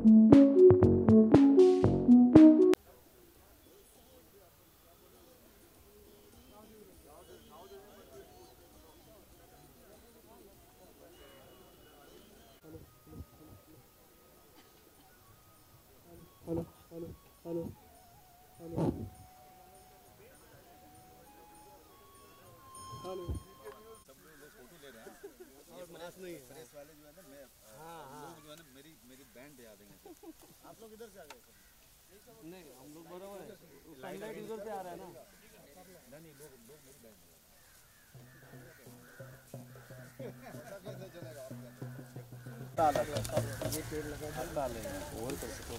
Hello hello hello hello hello. सब लोग photo ले रहे हैं। ये प्रेस नहीं है, प्रेस वाले जो है ना, मैं लोग जो है ना मेरी बैंड बजा देंगे। आप लोग इधर से आ गए? नहीं, हम लोग बराबर है, सनलाइट इधर से आ रहा है ना। नहीं, लोग मेरी बैंड पता कैसे चलेगा? आप ये पेड़ लगा और कर सकते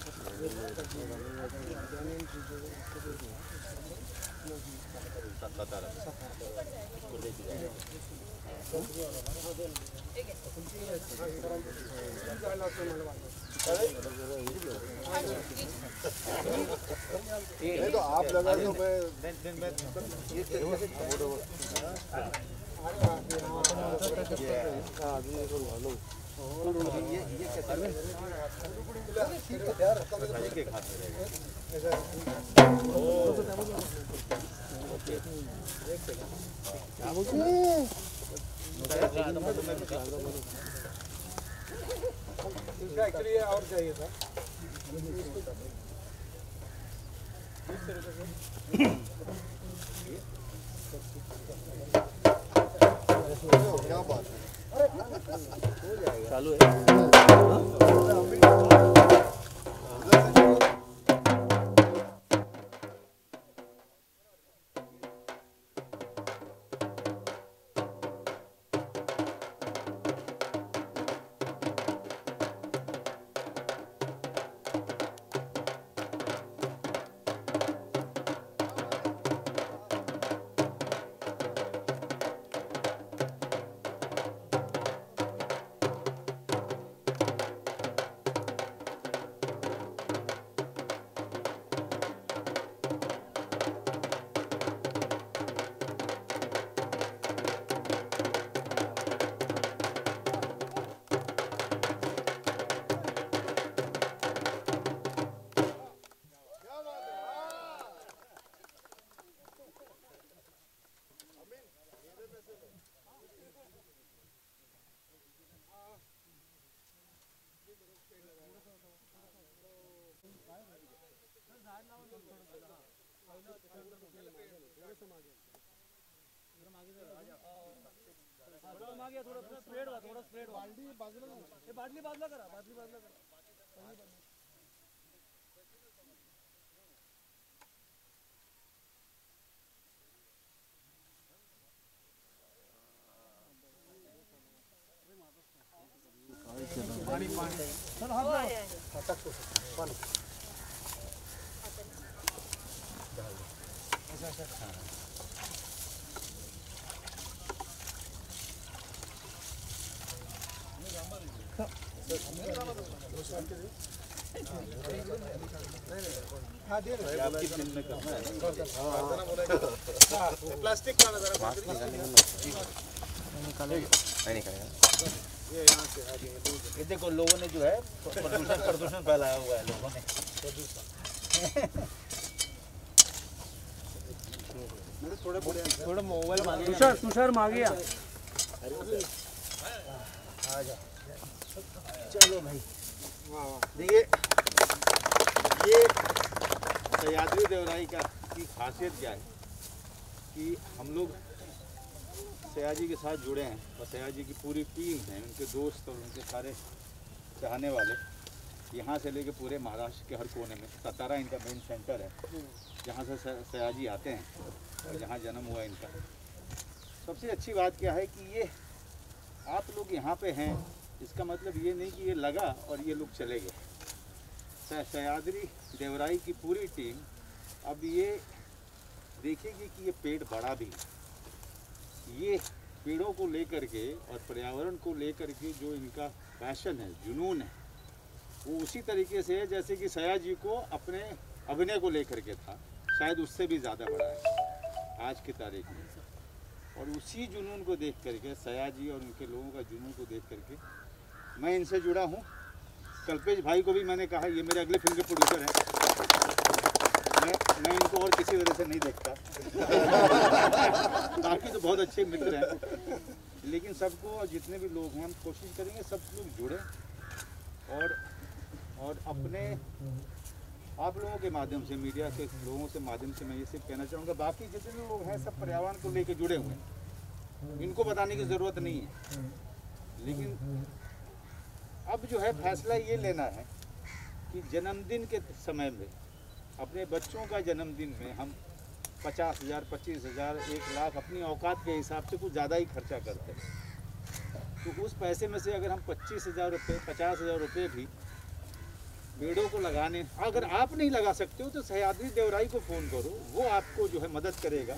नहीं तो आप लगा दो, मैं एक्चुअली और चाहिए था। क्या बात है, चालू है। थोड़ा स्प्रेड हुआ, थोड़ा स्प्रेड हुआ। बादली बादला करा, बादली बादला करा। पानी पानी सर, हाँ पानी। प्लास्टिक का नजर ये देखो, लोगों ने जो है प्रदूषण फैलाया हुआ है लोगों ने। थोड़ा मोबाइल मांगे। तुषार मांगिया। चलो भाई, देखिए ये सह्याद्री देवराई की खासियत क्या है कि हम लोग सयाजी के साथ जुड़े हैं और सयाजी की पूरी टीम है, उनके दोस्त और उनके सारे चाहने वाले यहाँ से लेके पूरे महाराष्ट्र के हर कोने में। सतारा इनका मेन सेंटर है जहाँ से सयाजी आते हैं और जहाँ जन्म हुआ इनका। सबसे अच्छी बात क्या है कि ये आप लोग यहाँ पे हैं, इसका मतलब ये नहीं कि ये लगा और ये लोग चले गए। सह्याद्री देवराई की पूरी टीम अब ये देखेगी कि ये पेड़ बड़ा भी है। ये पेड़ों को लेकर के और पर्यावरण को लेकर के जो इनका पैशन है, जुनून है, वो उसी तरीके से है जैसे कि सयाजी को अपने अभिनय को लेकर के था, शायद उससे भी ज़्यादा बड़ा है आज की तारीख में। और उसी जुनून को देख करके, सयाजी और उनके लोगों का जुनून को देख करके मैं इनसे जुड़ा हूँ। कल्पेश भाई को भी मैंने कहा ये मेरे अगले फिल्म के प्रोड्यूसर हैं। मैं इनको और किसी वजह से नहीं देखता। बाकी तो बहुत अच्छे मित्र हैं, लेकिन सबको और जितने भी लोग हैं हम कोशिश करेंगे सब लोग जुड़े और अपने आप लोगों के माध्यम से, मीडिया के लोगों से माध्यम से मैं ये सिर्फ कहना चाहूँगा, बाकी जितने लोग हैं सब पर्यावरण को लेकर जुड़े हुए हैं, इनको बताने की ज़रूरत नहीं है। लेकिन अब जो है फैसला ये लेना है कि जन्मदिन के समय में, अपने बच्चों का जन्मदिन में हम 50,000, 25,000, 1 लाख अपनी औकात के हिसाब से कुछ ज़्यादा ही खर्चा करते हैं। तो उस पैसे में से अगर हम 25,000 रुपये, 50,000 रुपये भी पेड़ों को लगाने, अगर आप नहीं लगा सकते हो तो सह्याद्री देवराई को फ़ोन करो, वो आपको जो है मदद करेगा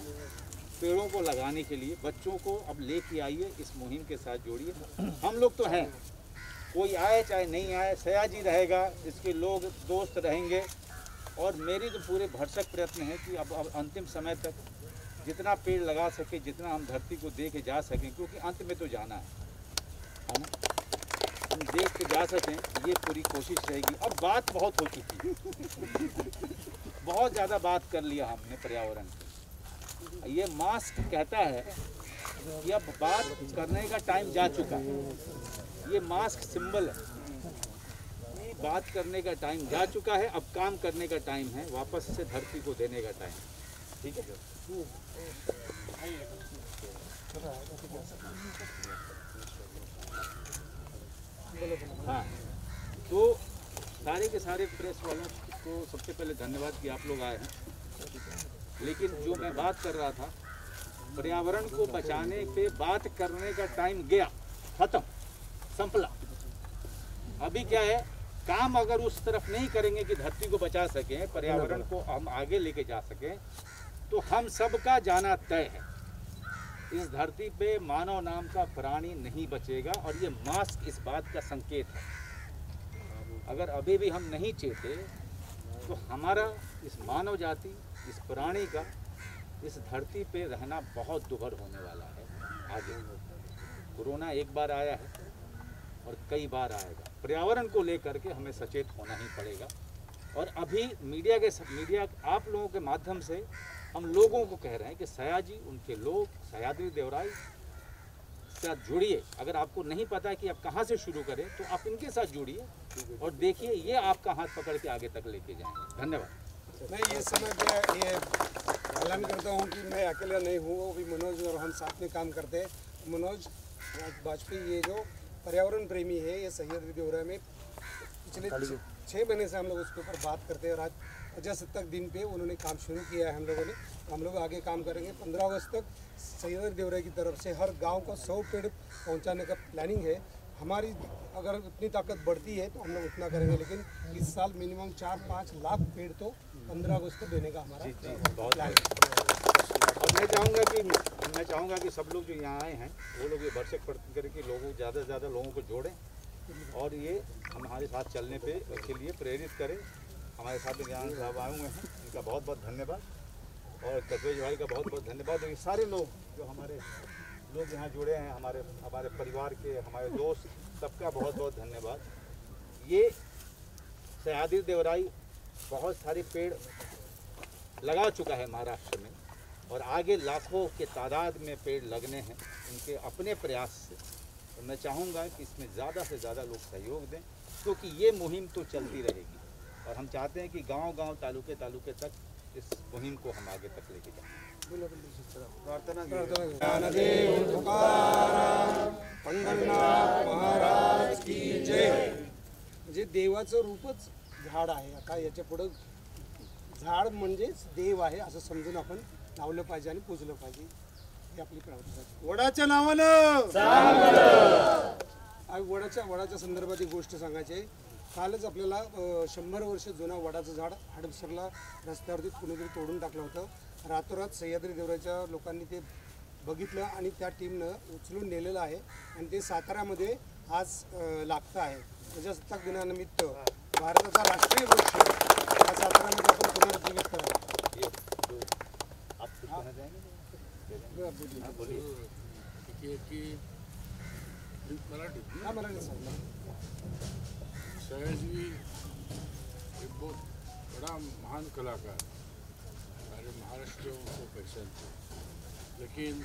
पेड़ों को लगाने के लिए। बच्चों को अब लेके आइए, इस मुहिम के साथ जोड़िए। हम लोग तो हैं, कोई आए चाहे नहीं आए, सयाजी रहेगा, इसके लोग दोस्त रहेंगे। और मेरी तो पूरे भरसक प्रयत्न है कि अब अंतिम समय तक जितना पेड़ लगा सके, जितना हम धरती को दे के जा सकें, क्योंकि अंत में तो जाना है ना, हम देख के जा सकें, ये पूरी कोशिश रहेगी। अब बात बहुत हो चुकी है, बहुत ज़्यादा बात कर लिया हमने पर्यावरण की। ये मास्क कहता है कि अब बात करने का टाइम जा चुका है। ये मास्क सिंबल है, बात करने का टाइम जा चुका है, अब काम करने का टाइम है, वापस से धरती को देने का टाइम। ठीक है। हाँ, तो सारे के सारे प्रेस वालों को सबसे पहले धन्यवाद कि आप लोग आए हैं। लेकिन जो मैं बात कर रहा था, पर्यावरण को बचाने पे बात करने का टाइम गया, खत्म, संपला। अभी क्या है, काम अगर उस तरफ नहीं करेंगे कि धरती को बचा सकें, पर्यावरण को हम आगे लेके जा सकें, तो हम सबका जाना तय है। इस धरती पे मानव नाम का प्राणी नहीं बचेगा, और ये मास्क इस बात का संकेत है। अगर अभी भी हम नहीं चेते तो हमारा इस मानव जाति, इस प्राणी का इस धरती पे रहना बहुत दुभर होने वाला है आगे। कोरोना एक बार आया है और कई बार आएगा। पर्यावरण को लेकर के हमें सचेत होना ही पड़ेगा। और अभी मीडिया आप लोगों के माध्यम से हम लोगों को कह रहे हैं कि सयाजी, उनके लोग, सह्याद्री देवराई साथ जुड़िए। अगर आपको नहीं पता है कि आप कहाँ से शुरू करें, तो आप इनके साथ जुड़िए और देखिए ये आपका हाथ पकड़ के आगे तक लेके जाएंगे। धन्यवाद। मैं ये समय पे ये ऐलान करता हूँ कि मैं अकेला नहीं हूँ, वो भी मनोज और हम साथ में काम करते हैं। मनोज वाजपेयी ये जो पर्यावरण प्रेमी है, ये सह्याद्री देवराई में पिछले 6 महीने से हम लोग उसके ऊपर बात करते हैं, और आज प्रजासत्ताक दिन पे उन्होंने काम शुरू किया है हम लोगों ने। हम लोग आगे काम करेंगे। 15 अगस्त तक सह्याद्री देवराई की तरफ से हर गांव को 100 पेड़ पहुंचाने का प्लानिंग है। हमारी अगर उतनी ताकत बढ़ती है तो हम लोग उतना करेंगे, लेकिन इस साल मिनिमम 4-5 लाख पेड़ तो 15 अगस्त को देने का हमारा प्लान है। और मैं चाहूँगा कि सब लोग जो यहाँ आए हैं वो लोग ये भरसक करके लोगों, ज़्यादा से ज़्यादा लोगों को जोड़ें और ये हमारे साथ चलने पे के लिए प्रेरित करें। हमारे साथ ज्ञान साहब आए हुए हैं, इनका बहुत बहुत धन्यवाद। और कल्पेश भाई का बहुत बहुत धन्यवाद। और ये सारे लोग जो हमारे लोग यहाँ जुड़े हैं, हमारे परिवार के, हमारे दोस्त, सबका बहुत बहुत धन्यवाद। ये सह्याद्री देवराई बहुत सारे पेड़ लगा चुका है महाराष्ट्र में, और आगे लाखों के तादाद में पेड़ लगने हैं उनके अपने प्रयास से। तो मैं चाहूँगा कि इसमें ज़्यादा से ज़्यादा लोग सहयोग दें, क्योंकि ये मुहिम तो चलती रहेगी, और हम चाहते हैं कि गांव-गांव, तालुके तक इस मुहिम को हम आगे तक लेके जाएं। पंढरनाथ महाराज की जय। म्हणजे देवाचं रूपच झाड आहे। आता याच्या पुढं झाड म्हणजेच देव आहे असं समजून आपण लावलं पाहिजे आणि पूजलं पाहिजे, ही आपली प्रार्थना आहे। वडाच्या नावानं वडाच्या संदर्भात एक गोष्ट सांगायची आहे। कालच आपल्याला 100 वर्ष जुना वडाचं झाड हडपसरला रस्त्यावरती कुणीतरी तोडून टाकलं होतं। रातोरात सह्याद्री देवराईच्या लोकांनी ते बघितलं आणि त्या टीमनं उचलून नेलेलं आहे, आणि ते साताऱ्यामध्ये आज लागतं आहे। प्रजासत्ताक दिनानिमित्त भारताचा राष्ट्रीय वृक्ष हा साताऱ्यामध्ये आपण पुनर्जीवित करावा। मराठी मराठी सांगा। सयाजी एक बहुत बड़ा महान कलाकार, सारे महाराष्ट्र उनको पहचानते, लेकिन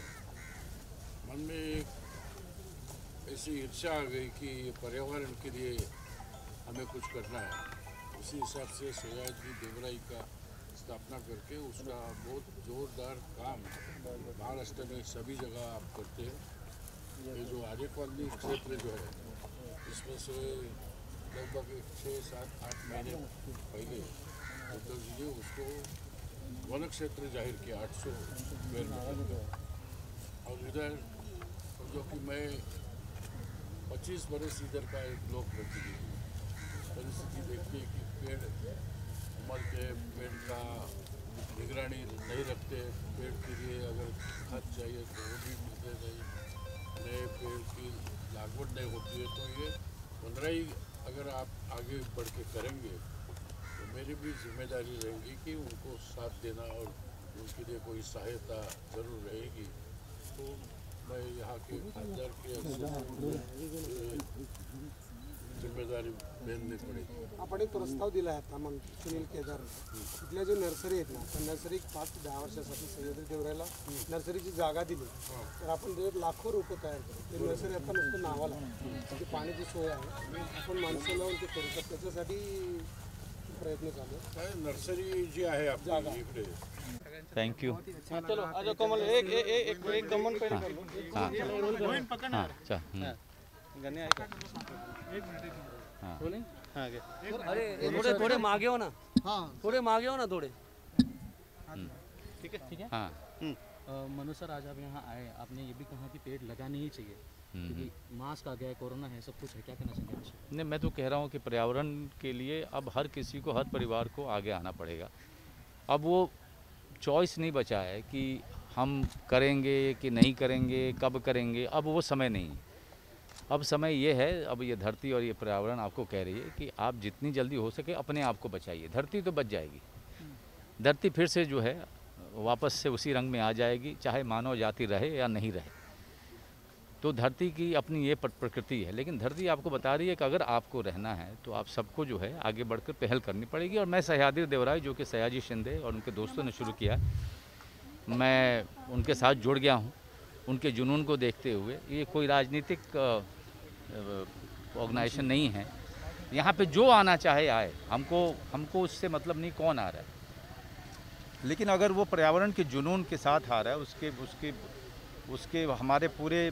मन में एक ऐसी ईर्ष्या आ गई कि पर्यावरण के लिए हमें कुछ करना है। उसी हिसाब से सयाजी देवराई का स्थापना करके उसका बहुत जोरदार काम महाराष्ट्र में सभी जगह आप करते हैं। ये जो आर्य कॉलोनी क्षेत्र जो है, इसमें से लगभग 6, 7, 8 महीने पहले उद्धव जी ने उसको वन क्षेत्र जाहिर किया 800 पेड़ में। और इधर जो कि मैं 25 बरस इधर का एक लोक प्रतिनिधि, परिस्थिति देखते कि पेड़ उमर के पेड़ का निगरानी नहीं रखते, पेड़ के लिए अगर खाद चाहिए तो वो भी मिलते नहीं, नए पेड़ की लागवड नहीं होती है। तो ये 15 ही अगर आप आगे बढ़ के करेंगे तो मेरी भी जिम्मेदारी रहेगी कि उनको साथ देना और उनके लिए कोई सहायता ज़रूर रहेगी। तो मैं यहाँ के खासदार के जिम्मेदारी लेनी पडेगी। आपण एक प्रस्ताव दिला आहे आता सुनील केदार, तिथल्या जे नर्सरी आहेत ना, त्या नर्सरी 5 ते 10 वर्षासाठी सह्याद्री देवराईला नर्सरीची जागा दिली तर आपण त्याच्यात लाखो रोपं तयार करू। ते नर्सरी आता नुसतं नावाला, त्याची पाण्याची सोय आहे, आपण माणसं लावून ते करू शकतो, त्याच्यासाठी प्रयत्न चालू आहे। नर्सरी जी आहे आपली इकडे। Thank you. चलो आजा कमल, एक गमन पेड़ कर लो। हाँ हाँ चल गन्ने आए क्या? हाँ अरे थोड़े मागे हो ना, थोड़े मागे हो ना थोड़े। ठीक है। हाँ मनोज सर, आज आप यहाँ आए, आपने ये भी कहा कि पेड़ लगाने ही चाहिए क्योंकि मास्क आ गया है, कोरोना है, सब कुछ है, क्या कहना चाहेंगे? नहीं, मैं तो कह रहा हूँ कि पर्यावरण के लिए अब हर किसी को, हर परिवार को आगे आना पड़ेगा। अब वो चॉइस नहीं बचा है कि हम करेंगे कि नहीं करेंगे, कब करेंगे, अब वो समय नहीं है। अब समय ये है, अब ये धरती और ये पर्यावरण आपको कह रही है कि आप जितनी जल्दी हो सके अपने आप को बचाइए। धरती तो बच जाएगी, धरती फिर से जो है वापस से उसी रंग में आ जाएगी, चाहे मानव जाति रहे या नहीं रहे। तो धरती की अपनी ये प्रकृति है, लेकिन धरती आपको बता रही है कि अगर आपको रहना है तो आप सबको जो है आगे बढ़कर पहल करनी पड़ेगी। और मैं सह्याद्री देवराई, जो कि सयाजी शिंदे और उनके दोस्तों ने शुरू किया, मैं उनके साथ जुड़ गया हूँ। उनके जुनून को देखते हुए, ये कोई राजनीतिक ऑर्गेनाइजेशन नहीं है, यहाँ पे जो आना चाहे आए, हमको उससे मतलब नहीं कौन आ रहा है, लेकिन अगर वो पर्यावरण के जुनून के साथ आ रहा है, उसके हमारे पूरे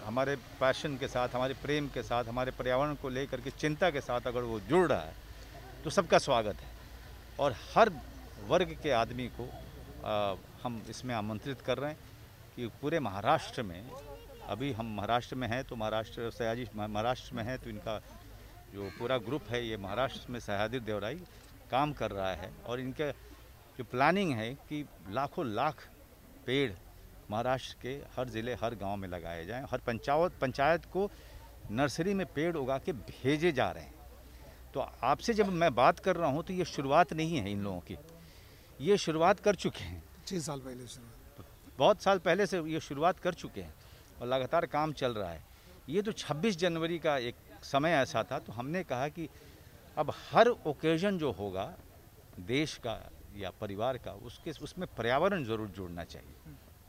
हमारे पैशन के साथ, हमारे प्रेम के साथ, हमारे पर्यावरण को लेकर के चिंता के साथ अगर वो जुड़ रहा है तो सबका स्वागत है। और हर वर्ग के आदमी को हम इसमें आमंत्रित कर रहे हैं कि पूरे महाराष्ट्र में, अभी हम महाराष्ट्र में हैं तो महाराष्ट्र सयाजी महाराष्ट्र में है, तो इनका जो पूरा ग्रुप है ये महाराष्ट्र में सह्याद्री देवराई काम कर रहा है। और इनके जो प्लानिंग है कि लाखों लाख पेड़ महाराष्ट्र के हर ज़िले, हर गांव में लगाए जाएं। हर पंचायत को नर्सरी में पेड़ उगा के भेजे जा रहे हैं। तो आपसे जब मैं बात कर रहा हूं तो ये शुरुआत नहीं है इन लोगों की, ये शुरुआत कर चुके हैं 6 साल पहले शुरुआत, बहुत साल पहले से ये शुरुआत कर चुके हैं और लगातार काम चल रहा है। ये तो 26 जनवरी का एक समय ऐसा था, तो हमने कहा कि अब हर ओकेजन जो होगा देश का या परिवार का, उसमें पर्यावरण ज़रूर जोड़ना चाहिए,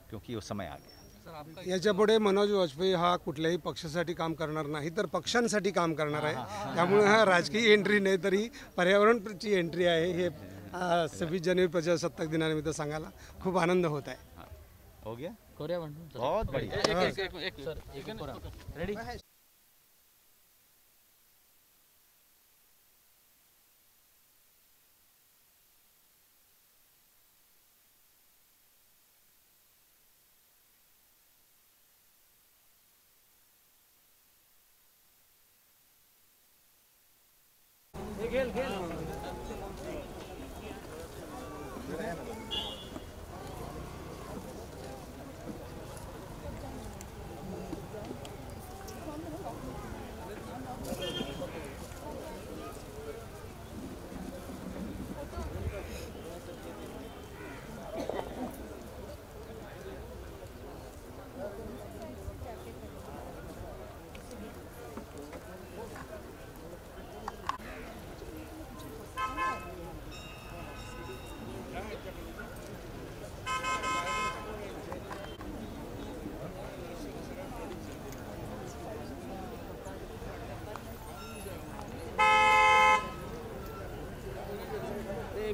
क्योंकि वो समय आ गया। याच्यापुढे मनोज वाजपेयी हा कुठल्याही पक्षासाठी काम करणार नाही, तर पक्षांसाठी काम करणार आहे। त्यामुळे हा राजकीय एंट्री नाही, तर ही पर्यावरणची एंट्री आहे। हे 26 जानेवारी प्रजासत्ताक दिनानिमित्त सांगायला खूप आनंद होत आहे। हो गया, कोरिया बहुत बढ़िया। रेडी। खेल खेल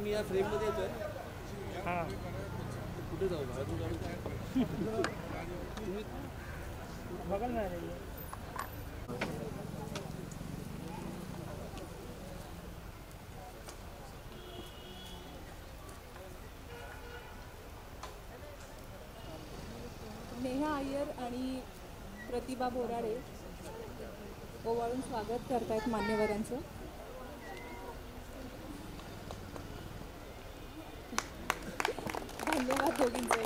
मी या फ्रेम मध्ये येतोय. कुठे जाऊ बाजू काढू तुम्ही बघाल ना. नेहा अय्यर आणि प्रतिभा बोराडे ओवाळून स्वागत करतायत मान्यवरांचं. धन्यवाद दोघींचे.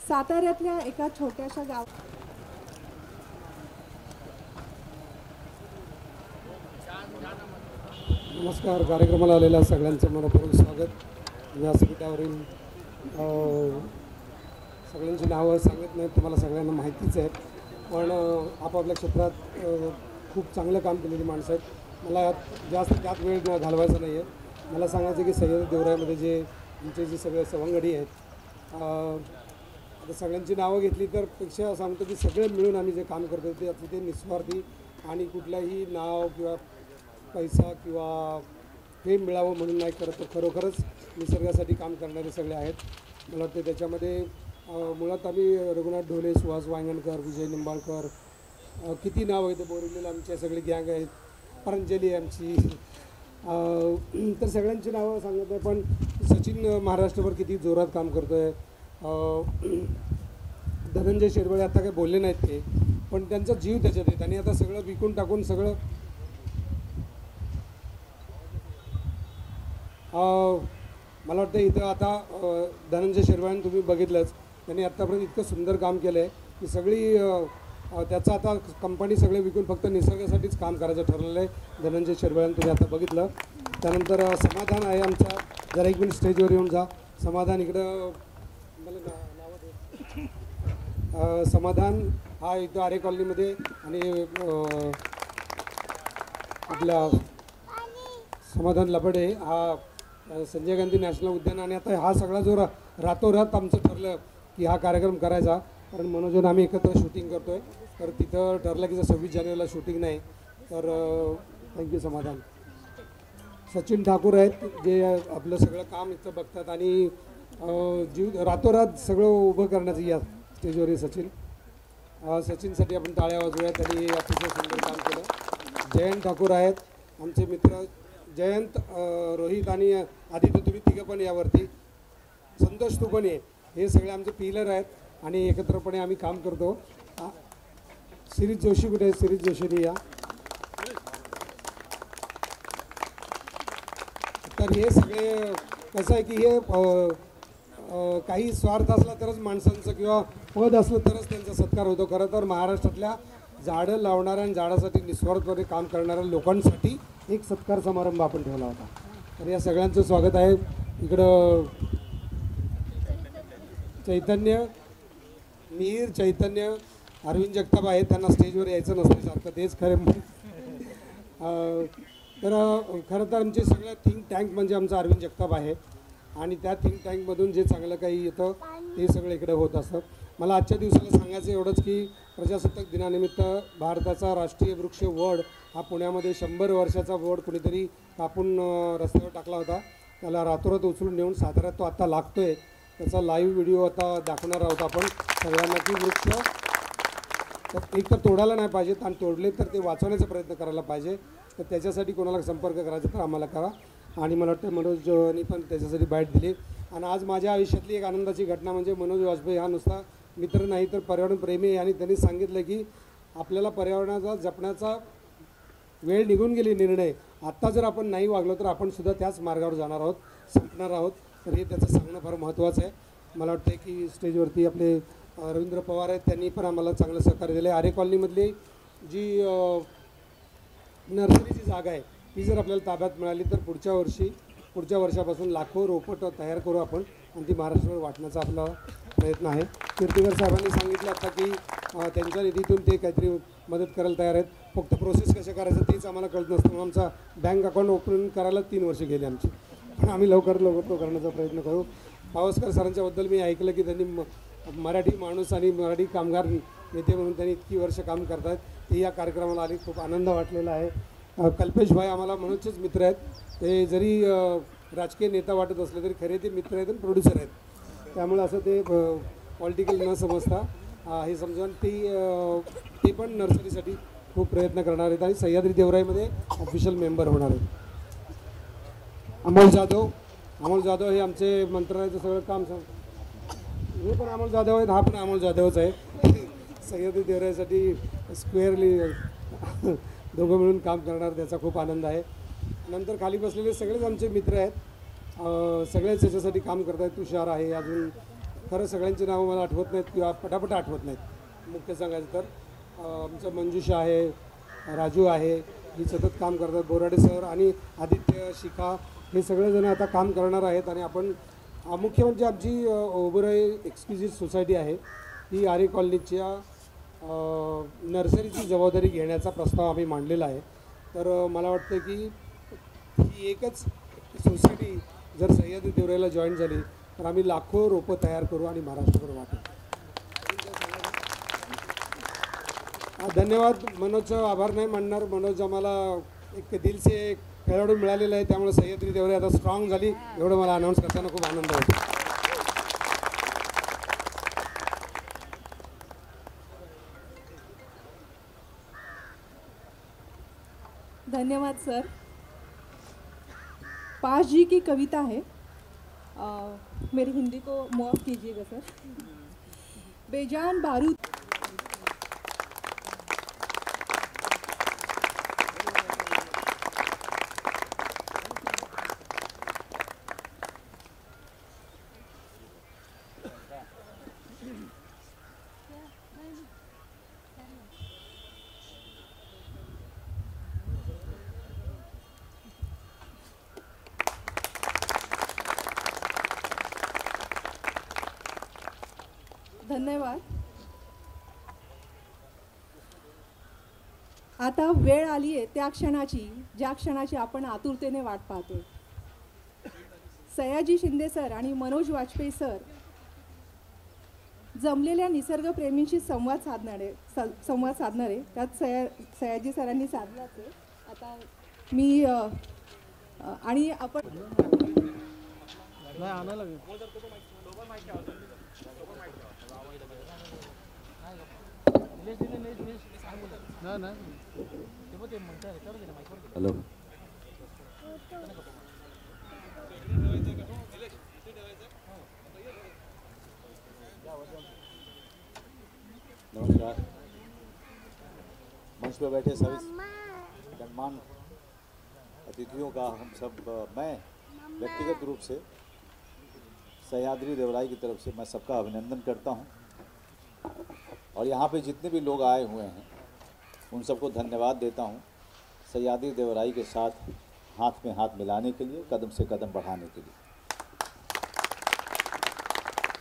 साताऱ्यातल्या एका छोट्याशा गाव नमस्कार. कार्यक्रमाला आलेल्या सगळ्यांचं मनपूर्वक स्वागत. व्यासपीठावरील सगळ्यांची नावं सांगत नाहीत, तुम्हाला सगळ्यांना माहितीच आहे, पण आपापल्या क्षेत्रात खूप चांगलं काम केलेली माणसं आहेत. मला जास्त त्यात वेळ घालवायचा नाही आहे. मला सांगायचं की सह्याद्री देवराईमध्ये जे आमचे जे सगळे सवंगडी आहेत, आता सगळ्यांची नावं घेतली तर पेक्षा सांगतो की सगळे मिळून आम्ही जे काम करतो ते अतिशय निस्वार्थी आणि कुठलाही नाव किंवा पैसा किंवा फेम मिळावं म्हणून नाही करत, तर खरोखरच निसर्गासाठी काम करणारे सगळे आहेत. मला वाटतं त्याच्यामध्ये मुळात आम्ही रघुनाथ ढोले, सुहास वांगणकर, विजय निंबाळकर, किती नाव आहेत, बोरिवलीला आमचे सगळे गँग आहेत, पतंजली आमची, तर सगळ्यांची नावं सांगत आहे. पण सचिन महाराष्ट्रभर किती जोरात काम करतो आहे. धनंजय शिरवळे आता काही बोलले नाहीत ते, पण त्यांचा जीव त्याच्यात आहे. त्यांनी आता सगळं विकून टाकून सगळं मला वाटतं इथं आता धनंजय शिरवळ्यांनी तुम्ही बघितलंच, त्यांनी आत्तापर्यंत इतकं सुंदर काम केलं आहे की सगळी त्याचं आता कंपनी सगळे विकून फक्त निसर्गासाठीच काम करायचं ठरलेलं आहे धनंजय शिरवळ्यांनी तुम्ही आता बघितलं. त्यानंतर समाधान आहे आमचा. जरा एक मिनिट स्टेजवर येऊन जा. समाधान इकडं मला नाव समाधान हा इथं आरे कॉलनीमध्ये आणि आपला समाधान लबडे हा संजय गांधी नॅशनल उद्यान. आणि आता हा सगळा जो रातोरात आमचं ठरलं की हा कार्यक्रम करायचा, कारण मनोजन आम्ही एकत्र शूटिंग करतो आहे, तर तिथं ठरलं की 26 जानेवारीला शूटिंग नाही, तर थँक्यू समाधान. सचिन ठाकूर आहेत जे आपलं सगळं काम इथं बघतात आणि जीव रातोरात सगळं उभं करण्याचं या स्टेजवर सचिन. सचिनसाठी आपण टाळ्या वाजवूया, त्यांनी अतिशय सुंदर काम केलं. जयंत ठाकूर आहेत आमचे मित्र. जयंत, रोहित आणि आदित्य तुम्ही तिघं पण यावरती, संतोष तू पण ये, हे सगळे आमचे पिलर आहेत आणि एकत्रपणे आम्ही काम करतो. शिरीष जोशी कुठे आहे? शिरीष जोशी या. तर हे सगळे कसं आहे की हे काही स्वार्थ असला तरच माणसांचं किंवा पद असलं तरच त्यांचा सत्कार होतो. खरं तर महाराष्ट्रातल्या झाडं लावणाऱ्या आणि झाडासाठी निस्वार्थपणे काम करणाऱ्या लोकांसाठी एक सत्कार समारंभ आपण ठेवला होता. तर या सगळ्यांचं स्वागत आहे. इकडं चैतन्य, मिहीर, चैतन्य, अरविंद जगताप आहेत, त्यांना स्टेजवर यायचं नसतं सारखं, तेच खरे. तर खरं तर आमचे सगळं थिंक टँक म्हणजे आमचा अरविंद जगताप आहे आणि त्या थिंक टँकमधून जे चांगलं काही येतं ते सगळं इकडे होत असतं. मला आजच्या दिवसाला सांगायचं एवढंच की प्रजासत्ताक दिनानिमित्त भारताचा राष्ट्रीय वृक्ष वड हा पुण्यामध्ये 100 वर्षाचा वड कुणीतरी कापून रस्त्यावर टाकला होता. त्याला रातोरात उचलून नेऊन साताऱ्यात तो आता लागतो आहे. त्याचा लाईव्ह व्हिडिओ आता दाखवणार आहोत आपण सगळ्यांना की वृक्ष एक तर तोडायला नाही पाहिजेत आणि तोडले तर ते वाचवण्याचा प्रयत्न करायला पाहिजे. तर त्याच्यासाठी कोणाला संपर्क करायचा तर आम्हाला करा. आणि मला वाटतं मनोजनी पण त्याच्यासाठी बाईट दिली. आणि आज माझ्या आयुष्यातली एक आनंदाची घटना म्हणजे मनोज वाजपेयी हा नुसता मित्र नाही तर पर्यावरणप्रेमी आहे आणि त्यांनी सांगितलं की आपल्याला पर्यावरणाचा जपण्याचा वेळ निघून गेली निर्णय, आत्ता जर आपण नाही वागलो तर आपण सुद्धा त्याच मार्गावर जाणार आहोत, संपणार आहोत. तर हे त्याचं सांगणं फार महत्त्वाचं आहे. मला वाटतं की स्टेजवरती आपले रवींद्र पवार आहेत, त्यांनी पण आम्हाला चांगलं सहकार्य दिलं आहे. आरे कॉलनीमधली जी नर्सरीची जागा आहे ती जर आपल्याला ताब्यात मिळाली तर पुढच्या वर्षापासून लाखो रोपं तयार करू आपण आणि ती महाराष्ट्रावर वाटण्याचा आपला प्रयत्न आहे. कीर्तिकर साहेबांनी सांगितलं आता की त्यांच्या निधीतून ते काहीतरी मदत करायला तयार आहेत. फक्त प्रोसेस कशा करायचं तेच आम्हाला कळत नसतं, म्हणून आमचा बँक अकाउंट ओपन करायला 3 वर्ष गेली आमची, पण आम्ही लवकर तो करण्याचा प्रयत्न करू. पावसकर सरांच्याबद्दल मी ऐकलं की त्यांनी मराठी माणूस आणि मराठी कामगार नेते म्हणून त्यांनी इतकी वर्ष काम करतात. ते या कार्यक्रमाला आले, खूप आनंद वाटलेला आहे. कल्पेश भाई आम्हाला मनोजचेच मित्र आहेत. ते जरी राजकीय नेता वाटत असले तरी खरे ते मित्र आहेत आणि प्रोड्युसर आहेत. त्यामुळे असं ते पॉलिटिकल न समजता हे समजून ते पण नर्सरीसाठी खूप प्रयत्न करणार आहेत आणि सह्याद्री देवराईमध्ये ऑफिशियल मेंबर होणार आहेत. अमोल जाधव हे आमचे मंत्रालयाचं सगळं काम हे पण अमोल जाधव आहेत, हा पण अमोल जाधवच आहे. सह्याद्री देवराईसाठी स्क्वेअरली दोघं मिळून काम करणार, त्याचा खूप आनंद आहे. नंतर खाली बसलेले सगळेच आमचे मित्र आहेत, सगळेच याच्यासाठी काम करत आहेत. तुषार आहे, अजून खरं सगळ्यांची नावं मला आठवत नाहीत किंवा पटापट आठवत नाहीत. मुख्य सांगायचं तर आमचं मंजुषा आहे, राजू आहे, ही सतत काम करतात. बोराडे सर आणि आदित्य शिखा हे सगळेजण आता काम करणार आहेत. आणि आपण मुख्य म्हणजे आमची ओबराई एक्सक्लुझिव्ह सोसायटी आहे, ही आरे कॉलनीच्या नर्सरीची जबाबदारी घेण्याचा प्रस्ताव आम्ही मांडलेला आहे. तर मला वाटतं की ही एकच सोसायटी जर सह्याद्री देवराईला जॉईन झाली तर आम्ही लाखो रोपं तयार करू आणि महाराष्ट्रभर वाटू. धन्यवाद. मनोजचं आभार नाही मानणार. मनोज आम्हाला एक दिल से खेळाडू मिळालेला आहे, त्यामुळे सह्याद्री देवराई आता स्ट्रॉंग झाली, एवढं मला अनाऊन्स करताना खूप आनंद होतो. धन्यवाद सर. 5G की कविता है, मेरी हिंदी को माफ़ कीजिएगा सर. बेजान बारूद धन्यवाद. आता वेळ आली आहे त्या क्षणाची, ज्या क्षणाची आपण आतुरतेने वाट पाहतोय. सयाजी शिंदे सर आणि मनोज वाजपेयी सर जमलेल्या निसर्गप्रेमींशी संवाद साधणार आहे. त्यात सयाजी सरांनी साधलाच आहे. आता मी आणि आपण हेलो. नमस्कार. मंच पर बैठे सभी गणमान्य अतिथियों का हम सब, मैं व्यक्तिगत रूप से सह्याद्री देवराई की तरफ से मैं सबका अभिनंदन करता हूं. और यहाँ पे जितने भी लोग आए हुए हैं उन सबको धन्यवाद देता हूँ सह्याद्री देवराई के साथ हाथ में हाथ मिलाने के लिए, कदम से कदम बढ़ाने के लिए.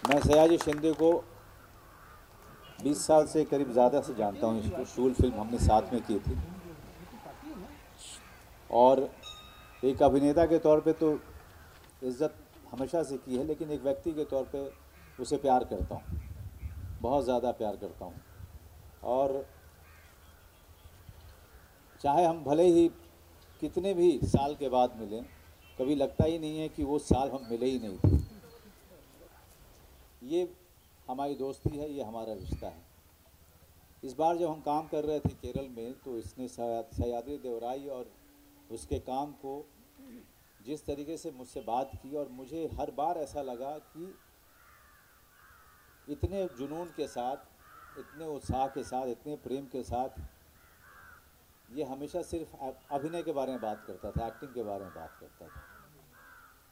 मैं सयाजी शिंदे को 20 साल से करीब ज़्यादा से जानता हूँ. इसको शूल फिल्म हमने साथ में की थी और एक अभिनेता के तौर पे तो इज़्ज़त हमेशा से की है, लेकिन एक व्यक्ति के तौर पे उसे प्यार करता हूँ, बहुत ज़्यादा प्यार करता हूँ. और चाहे हम भले ही कितने भी साल के बाद मिलें, कभी लगता ही नहीं है कि वो साल हम मिले ही नहीं थे. ये हमारी दोस्ती है, ये हमारा रिश्ता है. इस बार जब हम काम कर रहे थे केरल में, तो इसने सह्याद्री देवराई और उसके काम को जिस तरीके से मुझसे बात की, और मुझे हर बार ऐसा लगा कि इतने जुनून के साथ, इतने उत्साह के साथ, इतने प्रेम के साथ, ये हमेशा सिर्फ अभिनय के बारे में बात करता था, एक्टिंग के बारे में बात करता था.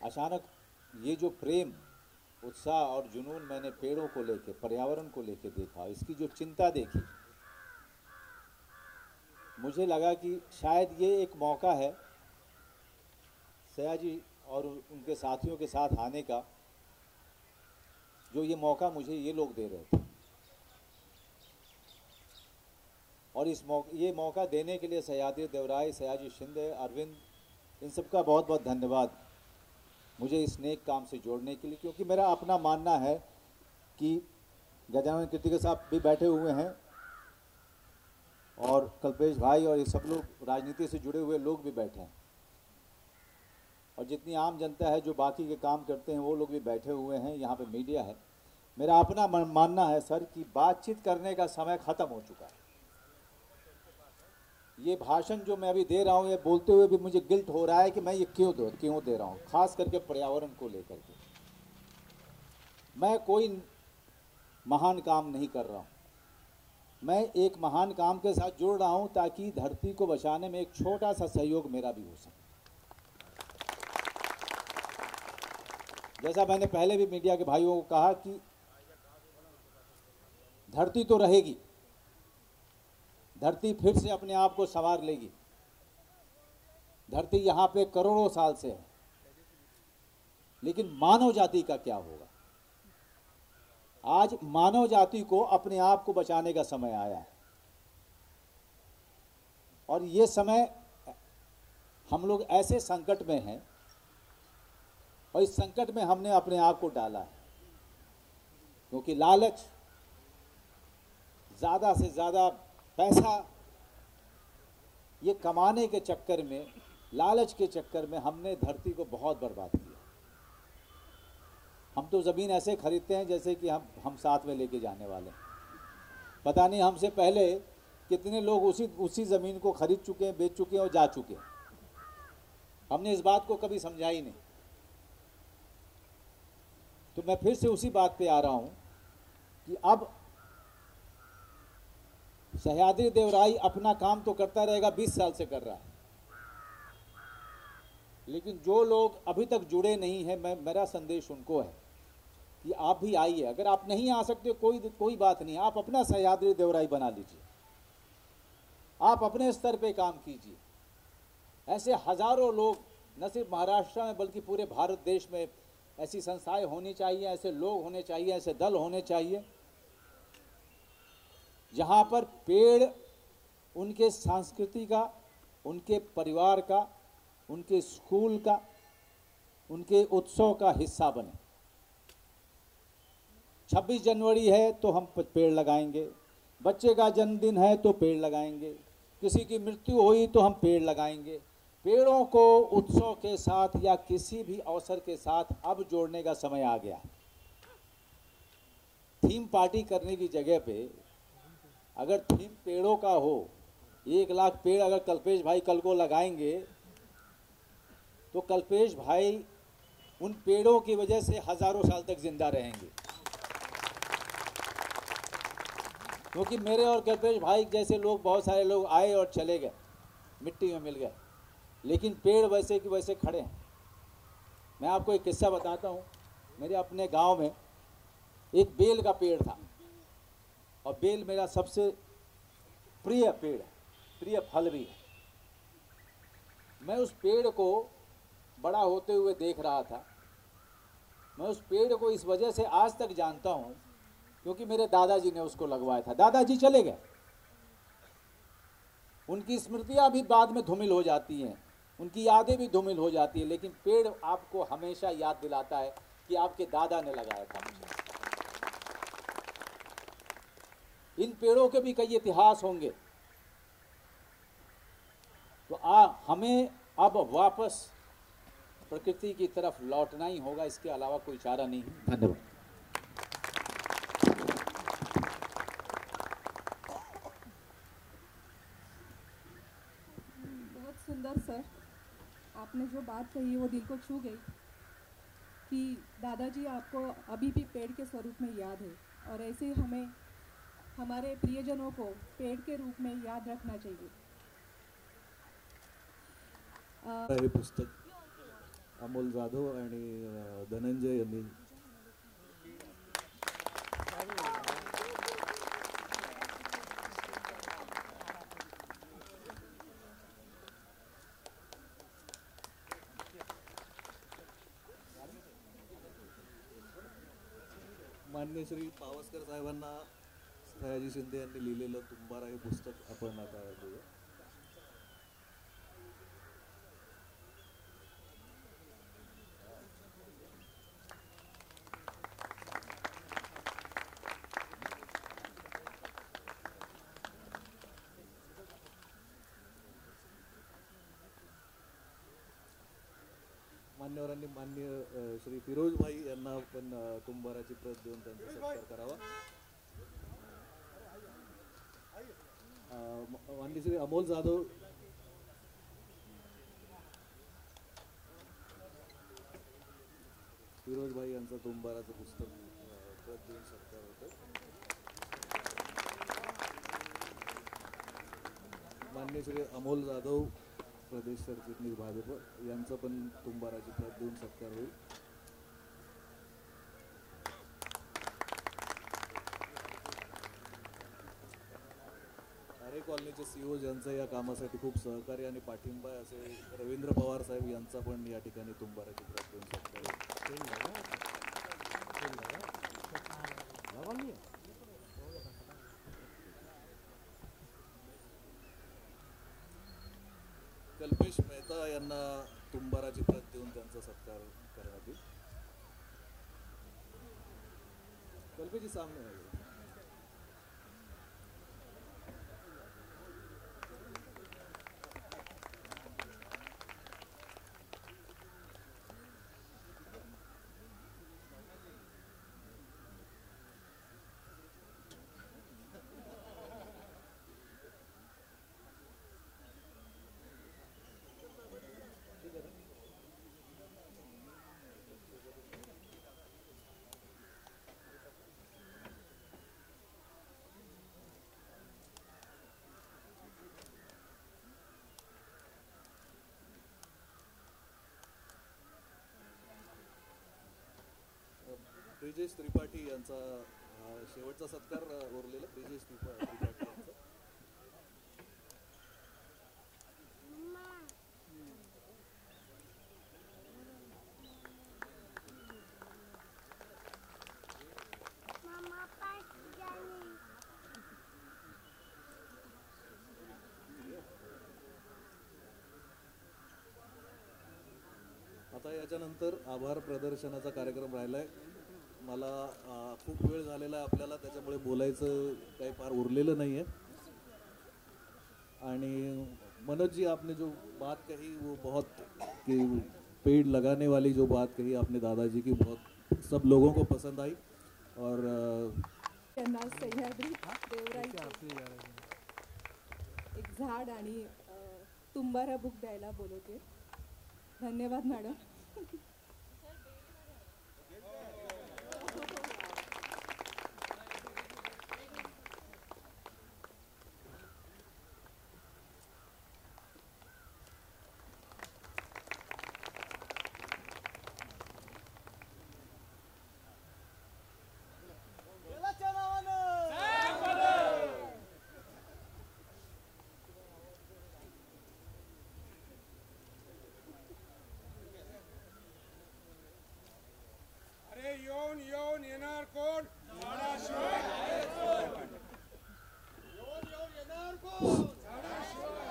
अचानक ये जो प्रेम, उत्साह और जुनून मैंने पेड़ों को लेके, पर्यावरण को लेके देखा, इसकी जो चिंता देखी, मुझे लगा कि शायद ये एक मौका है सयाजी और उनके साथियों के साथ आने का, जो ये मौका मुझे ये लोग दे रहे थे. और ये मौका देने के लिए सह्याद्री देवराई, सयाजी शिंदे, अरविंद, इन सब का बहुत बहुत धन्यवाद मुझे इस नेक काम से जोड़ने के लिए. क्योंकि मेरा अपना मानना है कि गजानन कीर्तिकर साहब भी बैठे हुए हैं, और कल्पेश भाई और ये सब लोग राजनीति से जुड़े हुए लोग भी बैठे हैं, और जितनी आम जनता है जो बाकी के काम करते हैं वो लोग भी बैठे हुए हैं, यहाँ पे मीडिया है। मेरा अपना मानना है सर कि बातचीत करने का समय ख़त्म हो चुका है। ये भाषण जो मैं अभी दे रहा हूँ, ये बोलते हुए भी मुझे गिल्ट हो रहा है कि मैं ये क्यों दे रहा हूँ, खास करके पर्यावरण को लेकर के। मैं कोई महान काम नहीं कर रहा हूँ, मैं एक महान काम के साथ जुड़ रहा हूँ ताकि धरती को बचाने में एक छोटा सा सहयोग मेरा भी हो सके। जैसा मैंने पहले भी मीडिया के भाइयों को कहा कि धरती तो रहेगी, धरती फिर से अपने आप को संवार लेगी। धरती यहाँ पे करोड़ों साल से है, लेकिन मानव जाति का क्या होगा? आज मानव जाति को अपने आप को बचाने का समय आया है, और ये समय हम लोग ऐसे संकट में हैं, और इस संकट में हमने अपने आप को डाला है, क्योंकि लालच, ज़्यादा से ज़्यादा पैसा ये कमाने के चक्कर में, लालच के चक्कर में हमने धरती को बहुत बर्बाद किया। हम तो ज़मीन ऐसे खरीदते हैं जैसे कि हम साथ में लेके जाने वाले हैं। पता नहीं हमसे पहले कितने लोग उसी ज़मीन को खरीद चुके हैं, बेच चुके हैं और जा चुके हैं। हमने इस बात को कभी समझा ही नहीं। तो मैं फिर से उसी बात पे आ रहा हूँ कि अब सह्याद्री देवराई अपना काम तो करता रहेगा, 20 साल से कर रहा है, लेकिन जो लोग अभी तक जुड़े नहीं हैं, मेरा संदेश उनको है कि आप भी आइए। अगर आप नहीं आ सकते कोई बात नहीं, आप अपना सह्याद्री देवराई बना लीजिए, आप अपने स्तर पे काम कीजिए। ऐसे हजारों लोग न सिर्फ महाराष्ट्र में बल्कि पूरे भारत देश में ऐसी संस्थाएं होनी चाहिए, ऐसे लोग होने चाहिए, ऐसे दल होने चाहिए जहाँ पर पेड़ उनके संस्कृति का, उनके परिवार का, उनके स्कूल का, उनके उत्सव का हिस्सा बने। 26 जनवरी है तो हम पेड़ लगाएंगे, बच्चे का जन्मदिन है तो पेड़ लगाएंगे, किसी की मृत्यु हुई तो हम पेड़ लगाएंगे। पेड़ों को उत्सव के साथ या किसी भी अवसर के साथ अब जोड़ने का समय आ गया है। थीम पार्टी करने की जगह पे अगर थीम पेड़ों का हो, 1 लाख पेड़ अगर कल्पेश भाई कल को लगाएंगे तो कल्पेश भाई उन पेड़ों की वजह से हजारों साल तक जिंदा रहेंगे, क्योंकि मेरे और कल्पेश भाई जैसे लोग, बहुत सारे लोग आए और चले गए, मिट्टी में मिल गए, लेकिन पेड़ वैसे कि वैसे खड़े हैं। मैं आपको एक किस्सा बताता हूँ। मेरे अपने गांव में एक बेल का पेड़ था, और बेल मेरा सबसे प्रिय पेड़ है, प्रिय फल भी है। मैं उस पेड़ को बड़ा होते हुए देख रहा था। मैं उस पेड़ को इस वजह से आज तक जानता हूँ क्योंकि मेरे दादाजी ने उसको लगवाया था। दादाजी चले गए, उनकी स्मृतियाँ भी बाद में धूमिल हो जाती हैं, उनकी यादें भी धूमिल हो जाती है, लेकिन पेड़ आपको हमेशा याद दिलाता है कि आपके दादा ने लगाया था मुझे। इन पेड़ों के भी कई इतिहास होंगे। तो हमें अब वापस प्रकृति की तरफ लौटना ही होगा, इसके अलावा कोई चारा नहीं है। धन्यवाद। बहुत सुंदर सर, आपने जो बात कही वो दिल को छू गई कि दादाजी आपको अभी भी पेड़ के स्वरूप में याद है, और ऐसे ही हमें हमारे प्रियजनों को पेड़ के रूप में याद रखना चाहिए। हे पुस्तक अमोल जाधव आणि धनंजय यांनी मान्य श्री पावसकर साहेबांना सयाजी शिंदे यांनी लिहिलेलं तुंबारा हे पुस्तक आपण आता ऐकूया. मान्यवरांनी मान्य श्री फिरोज भाई यांना पण कुंभाराची प्रत देऊन त्यांचा सत्कार करावा. मान्य श्री अमोल जाधव फिरोज भाई यांचं कुंभाराचं पुस्तक प्रत देऊन सत्कार होतं. मान्य श्री अमोल जाधव प्रदेश सरचिटणीस भाजप यांचं पण कुंभाराची प्रत देऊन सत्कार होईल. आरे कॉलनीचे सीओ ज्यांचं या कामासाठी खूप सहकार्य आणि पाठिंबा आहे असे रवींद्र पवार साहेब यांचा पण या ठिकाणी कुंभाराची प्रत देऊन सत्कार होईल. कल्पेश मेहता यांना कुंभाराची प्रत देऊन त्यांचा सत्कार करण्यात येईल. कल्पेशजी सामने आहे. ब्रिजेश त्रिपाठी यांचा शेवटचा सत्कार उरलेला ब्रिजेश त्रिपाठी यांचा. आता याच्यानंतर आभार प्रदर्शनाचा कार्यक्रम राहिलाय. मला खूप वेळ झालेला आहे आपल्याला, त्याच्यामुळे बोलायचं काही फार उरलेलं नाही आहे. आणि मनोज जी आपने जो बात कही वो बहुत कि पेड़ लगाने वाली जो बात कही आपने दादाजी की बहुत सब लोगों को पसंद आई. और सह्याद्री देवराई एक झाड आणि तुंबारा बुक द्यायला बोलवते. धन्यवाद मॅडम. येऊन येणार कोण?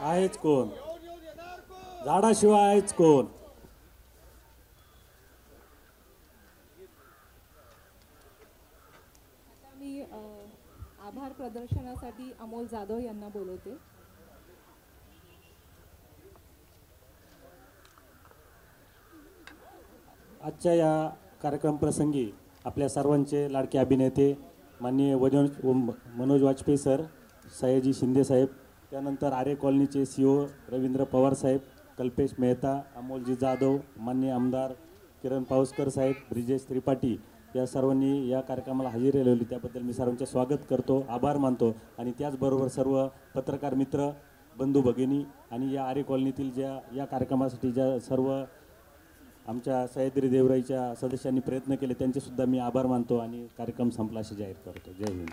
आहेच कोण? झाडाशिवाय आहेच कोण? आता मी आभार प्रदर्शनासाठी अमोल जाधव यांना बोलवते. आजच्या या कार्यक्रम प्रसंगी आपल्या सर्वांचे लाडके अभिनेते माननीय मनोज वाजपेयी सर, सयाजी शिंदे साहेब, त्यानंतर आरे कॉलनीचे सीओ रवींद्र पवार साहेब, कल्पेश मेहता, अमोलजी जाधव, माननीय आमदार किरण पावसकर साहेब, ब्रिजेश त्रिपाठी या सर्वांनी या कार्यक्रमाला हजेरी लावली त्याबद्दल मी सर्वांचे स्वागत करतो, आभार मानतो. आणि त्याचबरोबर सर्व पत्रकार मित्र, बंधू भगिनी आणि या आरे कॉलनीतील ज्या या कार्यक्रमासाठी ज्या सर्व आमच्या सह्याद्री देवराईच्या सदस्यांनी प्रयत्न केले त्यांचेसुद्धा मी आभार मानतो आणि कार्यक्रम संपला असे जाहीर करतो. जय हिंद.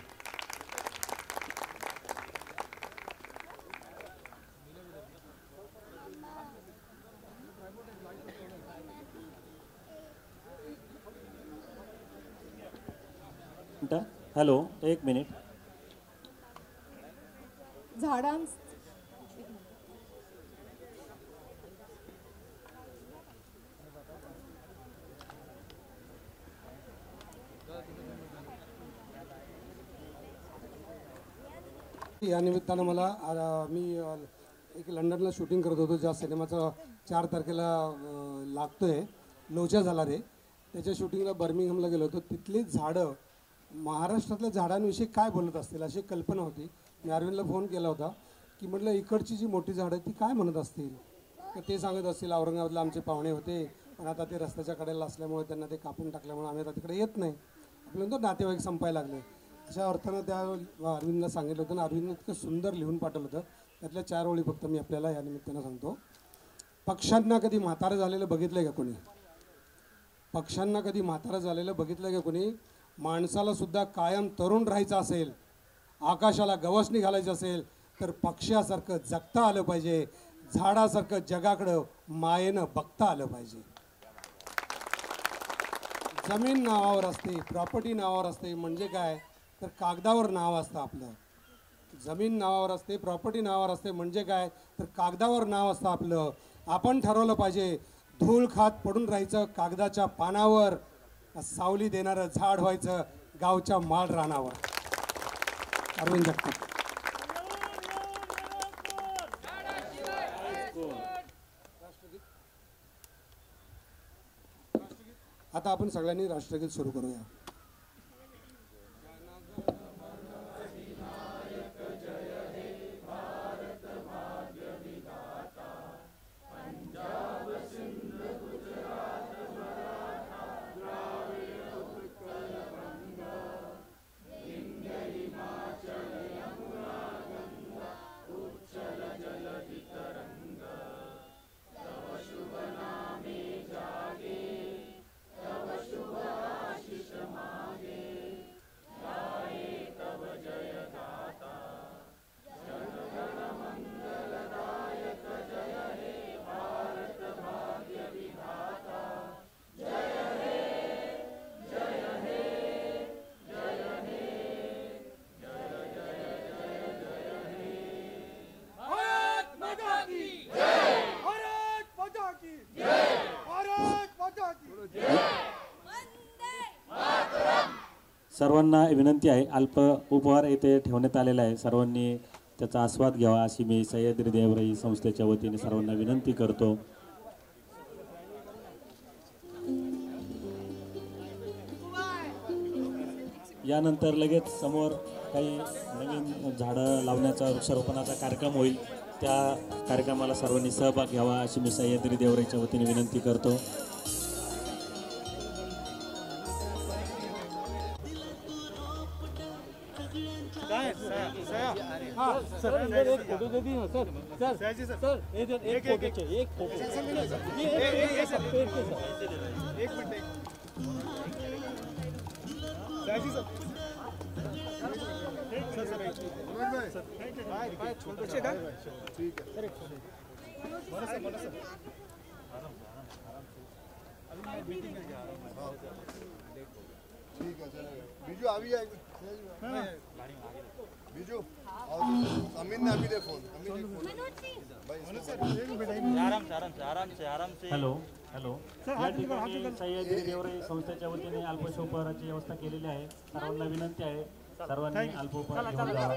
हॅलो, एक मिनिट. झाडांस या निमित्तानं मला मी एक लंडनला शूटिंग करत होतो ज्या सिनेमाचा 4 तारखेला लागतो आहे. लोचा झाला रे, त्याच्या शूटिंगला बर्मिंगहमला गेलो होतो. तिथली झाडं महाराष्ट्रातल्या झाडांविषयी काय बोलत असतील अशी कल्पना होती. मी अरविंदला फोन केला होता की म्हटलं इकडची जी मोठी झाडं ती काय म्हणत असतील. तर ते सांगत असतील औरंगाबादला आमचे पाहुणे होते पण आता ते रस्त्याच्या कडेला असल्यामुळे त्यांना ते कापून टाकल्यामुळे आम्ही आता तिकडे येत नाही. आपल्याला तो नातेवाईक संपायला लागले. अशा अर्थानं त्या अरविंदला सांगितलं होतं आणि अरविंदने इतकं सुंदर लिहून पाठवलं होतं. त्यातल्या 4 ओळी फक्त मी आपल्याला या निमित्तानं सांगतो. पक्ष्यांना कधी म्हातारं झालेलं बघितलं का कोणी? पक्ष्यांना कधी म्हातारं झालेलं बघितलं का कोणी? माणसाला सुद्धा कायम तरुण राहायचं असेल, आकाशाला गवसणी घालायचं असेल तर पक्ष्यासारखं जगता आलं पाहिजे, झाडासारखं जगाकडं मायेनं बघता आलं पाहिजे. जमीन नावावर असते, प्रॉपर्टी नावावर असते म्हणजे काय तर कागदावर नाव असतं आपलं. जमीन नावावर असते, प्रॉपर्टी नावावर असते म्हणजे काय तर कागदावर नाव असतं आपलं. आपण ठरवलं पाहिजे धूळ खात पडून राहायचं कागदाच्या पानावर, सावली देणारं झाड व्हायचं गावच्या माळ रानावर. अरविंद जगताप. आता आपण सगळ्यांनी राष्ट्रगीत सुरू करूया. सर्वांना विनंती आहे, अल्प उपहार येथे ठेवण्यात आलेला आहे. सर्वांनी त्याचा आस्वाद घ्यावा अशी मी सह्याद्री देवराई संस्थेच्या वतीने सर्वांना विनंती करतो. यानंतर लगेच समोर काही नवीन झाडं लावण्याचा वृक्षारोपणाचा कार्यक्रम होईल. त्या कार्यक्रमाला सर्वांनी सहभाग घ्यावा अशी मी सह्याद्री देवराईच्या वतीने विनंती करतो. बीजू अभी बीजू अमीन ने अभी दे फोन हॅलो हॅलो. या ठिकाणी सह्याद्री देवराई संस्थेच्या वतीने अल्पशा उपहाराची व्यवस्था केलेली आहे. सर्वांना विनंती आहे सर्वांनी अल्प उपहार घेऊन जावा.